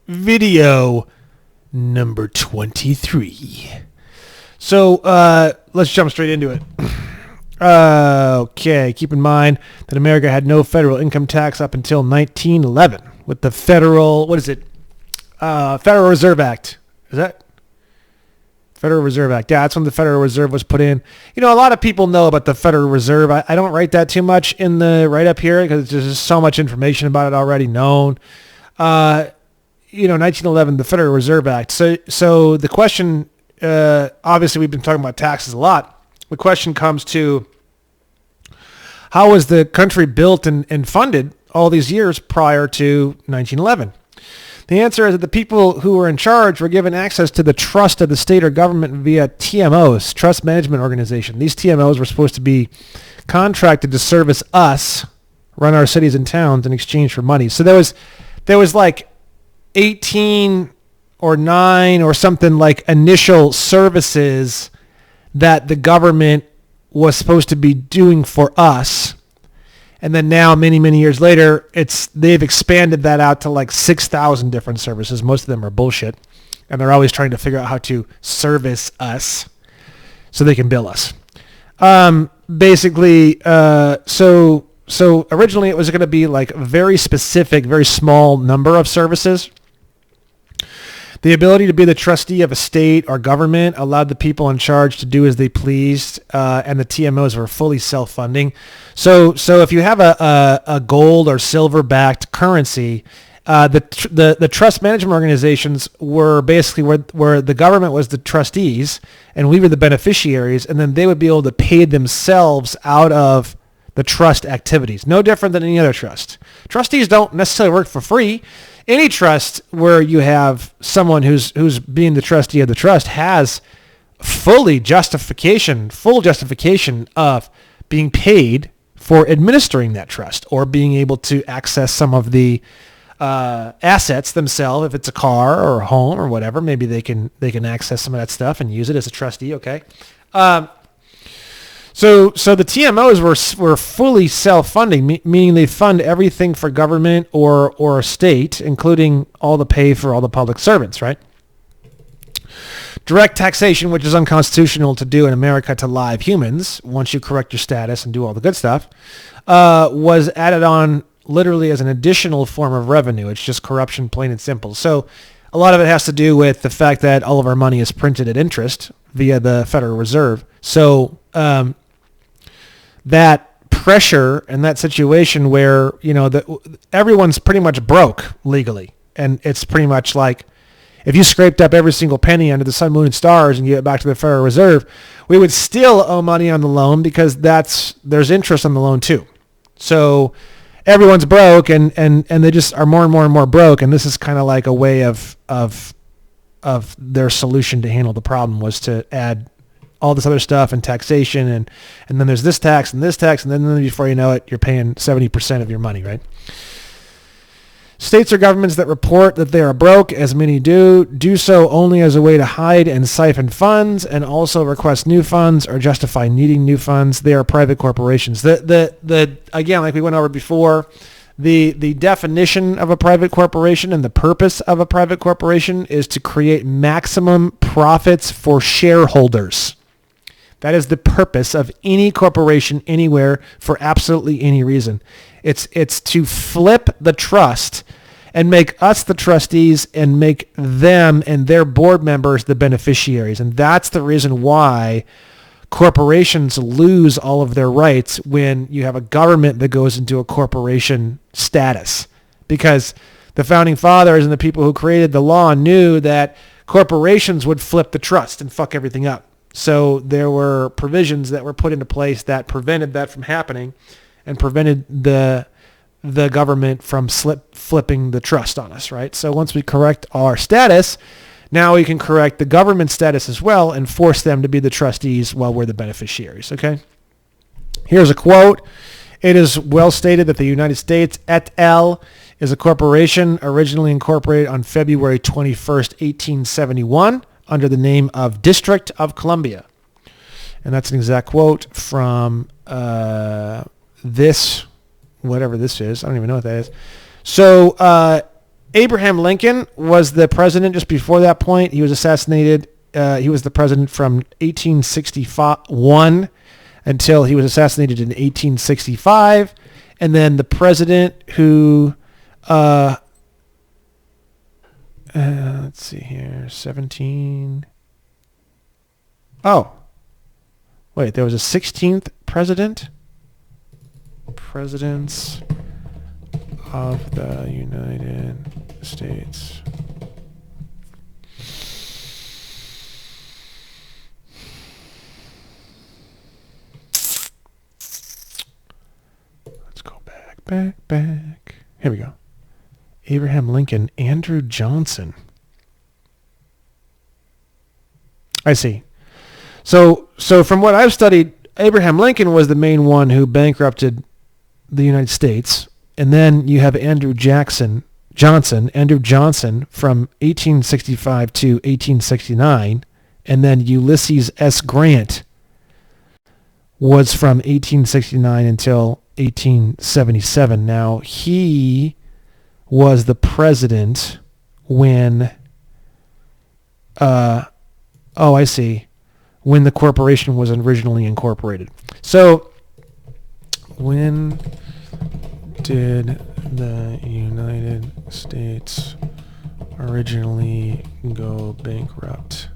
Video number 23. So let's jump straight into it. Okay, keep in mind that America had no federal income tax up until 1911 with the Federal Reserve Act. Is that? Federal Reserve Act. Yeah, that's when the Federal Reserve was put in. You know, a lot of people know about the Federal Reserve. I don't write that too much in the write-up here because there's just so much information about it already known. 1911, the Federal Reserve Act. So the question, obviously we've been talking about taxes a lot. The question comes to, how was the country built and funded all these years prior to 1911? The answer is that the people who were in charge were given access to the trust of the state or government via TMOs, Trust Management Organization. These TMOs were supposed to be contracted to service us, run our cities and towns in exchange for money. So there was like 18 or 9 or something like initial services that the government was supposed to be doing for us. And then now, many, many years later, they've expanded that out to like 6,000 different services. Most of them are bullshit. And they're always trying to figure out how to service us so they can bill us. So originally it was going to be like a very specific, very small number of services. The ability to be the trustee of a state or government allowed the people in charge to do as they pleased, and the TMOs were fully self-funding. So if you have a gold or silver-backed currency, the trust management organizations were basically where the government was the trustees and we were the beneficiaries, and then they would be able to pay themselves out of the trust activities. No different than any other trust. Trustees don't necessarily work for free. Any trust where you have someone who's being the trustee of the trust has full justification of being paid for administering that trust or being able to access some of the assets themselves. If it's a car or a home or whatever, maybe they can access some of that stuff and use it as a trustee. Okay. So the TMOs were fully self-funding, meaning they fund everything for government or a state, including all the pay for all the public servants, right? Direct taxation, which is unconstitutional to do in America to live humans, once you correct your status and do all the good stuff, was added on literally as an additional form of revenue. It's just corruption, plain and simple. So a lot of it has to do with the fact that all of our money is printed at interest via the Federal Reserve. So that pressure and that situation where, everyone's pretty much broke legally. And it's pretty much like, if you scraped up every single penny under the sun, moon, and stars and gave it back to the Federal Reserve, we would still owe money on the loan because there's interest on the loan too. So everyone's broke and they just are more and more and more broke. And this is kind of like a way of their solution to handle the problem was to add all this other stuff and taxation and then there's this tax and then before you know it, you're paying 70% of your money, right? States or governments that report that they are broke, as many do so only as a way to hide and siphon funds and also request new funds or justify needing new funds. They are private corporations. Again, like we went over before, the definition of a private corporation and the purpose of a private corporation is to create maximum profits for shareholders. That is the purpose of any corporation anywhere for absolutely any reason. It's to flip the trust and make us the trustees and make them and their board members the beneficiaries. And that's the reason why corporations lose all of their rights when you have a government that goes into a corporation status. Because the founding fathers and the people who created the law knew that corporations would flip the trust and fuck everything up. So there were provisions that were put into place that prevented that from happening and prevented the government from flipping the trust on us, right? So once we correct our status, now we can correct the government status as well and force them to be the trustees while we're the beneficiaries, okay? Here's a quote. It is well stated that the United States et al. Is a corporation originally incorporated on February 21st, 1871 under the name of District of Columbia. And that's an exact quote from this, whatever this is. I don't even know what that is. So Abraham Lincoln was the president just before that point. He was assassinated. He was the president from 1861 until he was assassinated in 1865. And then the president who, let's see here, 17. Oh, wait, there was a 16th president? Presidents of the United States. Let's go back. Here we go. Abraham Lincoln, Andrew Johnson. I see. So from what I've studied, Abraham Lincoln was the main one who bankrupted the United States. And then you have Andrew Johnson from 1865 to 1869. And then Ulysses S. Grant was from 1869 until 1877. Now, he was the president when, I see, when the corporation was originally incorporated. So, when did the United States originally go bankrupt?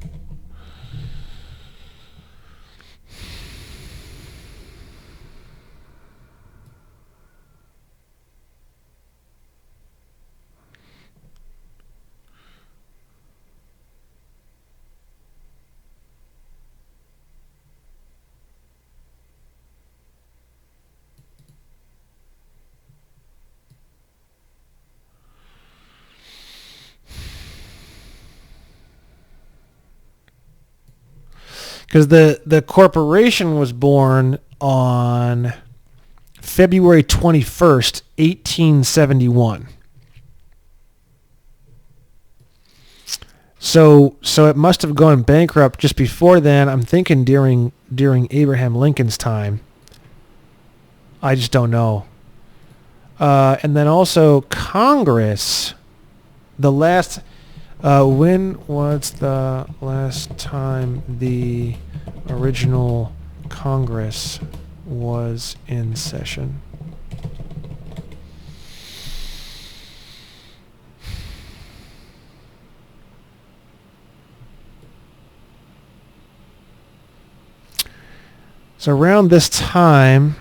Because the corporation was born on February 21st, 1871. So it must have gone bankrupt just before then. I'm thinking during Abraham Lincoln's time. I just don't know. And then also Congress, the last... when was the last time the original Congress was in session? So around this time,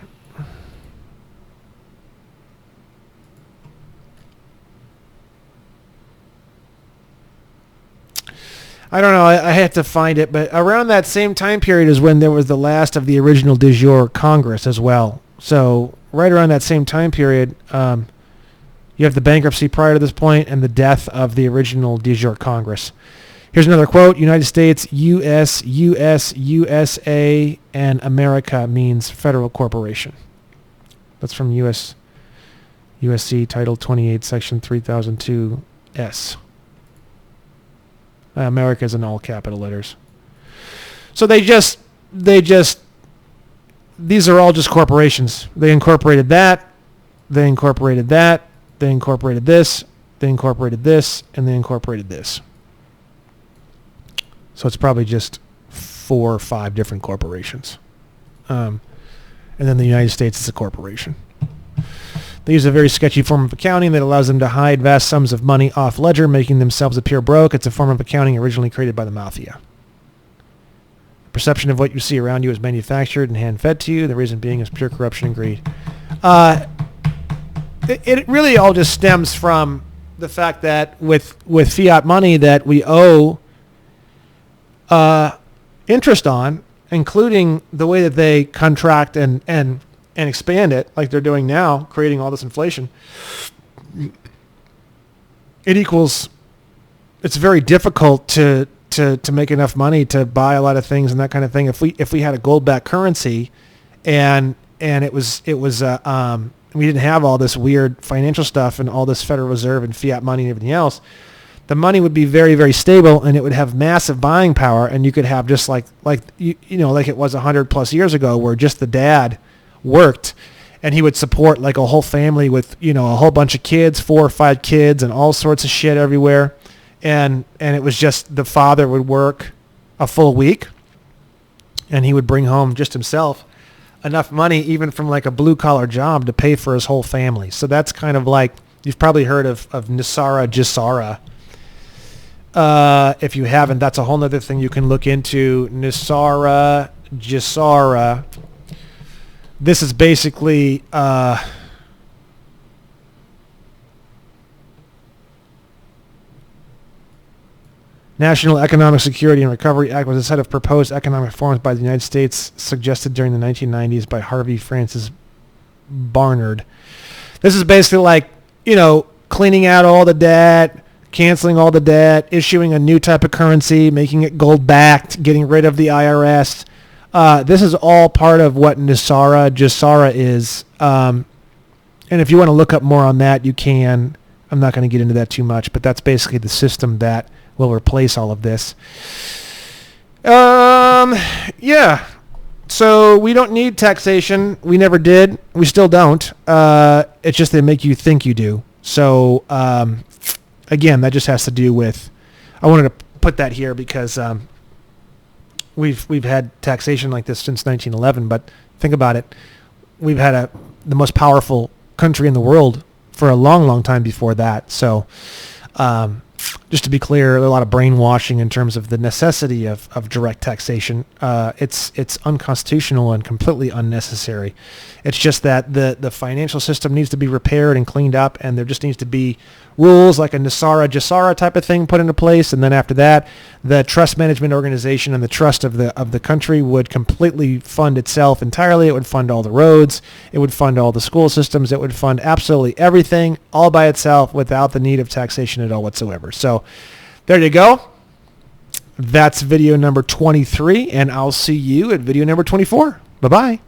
I don't know. I have to find it, but around that same time period is when there was the last of the original de jure Congress as well. So right around that same time period, you have the bankruptcy prior to this point and the death of the original de jure Congress. Here's another quote: United States, U.S., USA, and America means federal corporation. That's from USC Title 28, Section 3002S. America is in all capital letters. So these are all just corporations. They incorporated that, they incorporated that, they incorporated this, they incorporated this, and they incorporated this. So it's probably just 4 or 5 different corporations. And then the United States is a corporation. They use a very sketchy form of accounting that allows them to hide vast sums of money off ledger, making themselves appear broke. It's a form of accounting originally created by the mafia. The perception of what you see around you is manufactured and hand-fed to you. The reason being is pure corruption and greed. It really all just stems from the fact that with fiat money that we owe interest on, including the way that they contract and expand it like they're doing now, creating all this inflation, it's very difficult to make enough money to buy a lot of things and that kind of thing. If we had a gold-backed currency and it was we didn't have all this weird financial stuff and all this Federal Reserve and fiat money and everything else, the money would be very, very stable and it would have massive buying power, and you could have just like it was 100 plus years ago, where just the dad worked and he would support like a whole family with, you know, a whole bunch of kids, 4 or 5 kids, and all sorts of shit everywhere. And it was just the father would work a full week, and he would bring home just himself enough money, even from like a blue collar job, to pay for his whole family. So that's kind of like, you've probably heard of Nisara Jisara. If you haven't, that's a whole nother thing you can look into. Nisara Jisara. This is basically National Economic Security and Recovery Act was a set of proposed economic reforms by the United States suggested during the 1990s by Harvey Francis Barnard. This is basically like, you know, cleaning out all the debt, canceling all the debt, issuing a new type of currency, making it gold-backed, getting rid of the IRS. This is all part of what Nisara Jisara is. And if you want to look up more on that, you can. I'm not going to get into that too much, but that's basically the system that will replace all of this. Yeah. So we don't need taxation. We never did. We still don't. It's just they make you think you do. So, again, that just has to do with, I wanted to put that here because we've had taxation like this since 1911, but think about it. We've had the most powerful country in the world for a long, long time before that. So, just to be clear, a lot of brainwashing in terms of the necessity of direct taxation. It's unconstitutional and completely unnecessary. It's just that the financial system needs to be repaired and cleaned up, and there just needs to be rules like a Nisara Jisara type of thing put into place. And then after that, the trust management organization and the trust of the country would completely fund itself entirely. It would fund all the roads. It would fund all the school systems. It would fund absolutely everything all by itself without the need of taxation at all whatsoever. So there you go. That's video number 23, and I'll see you at video number 24. Bye-bye.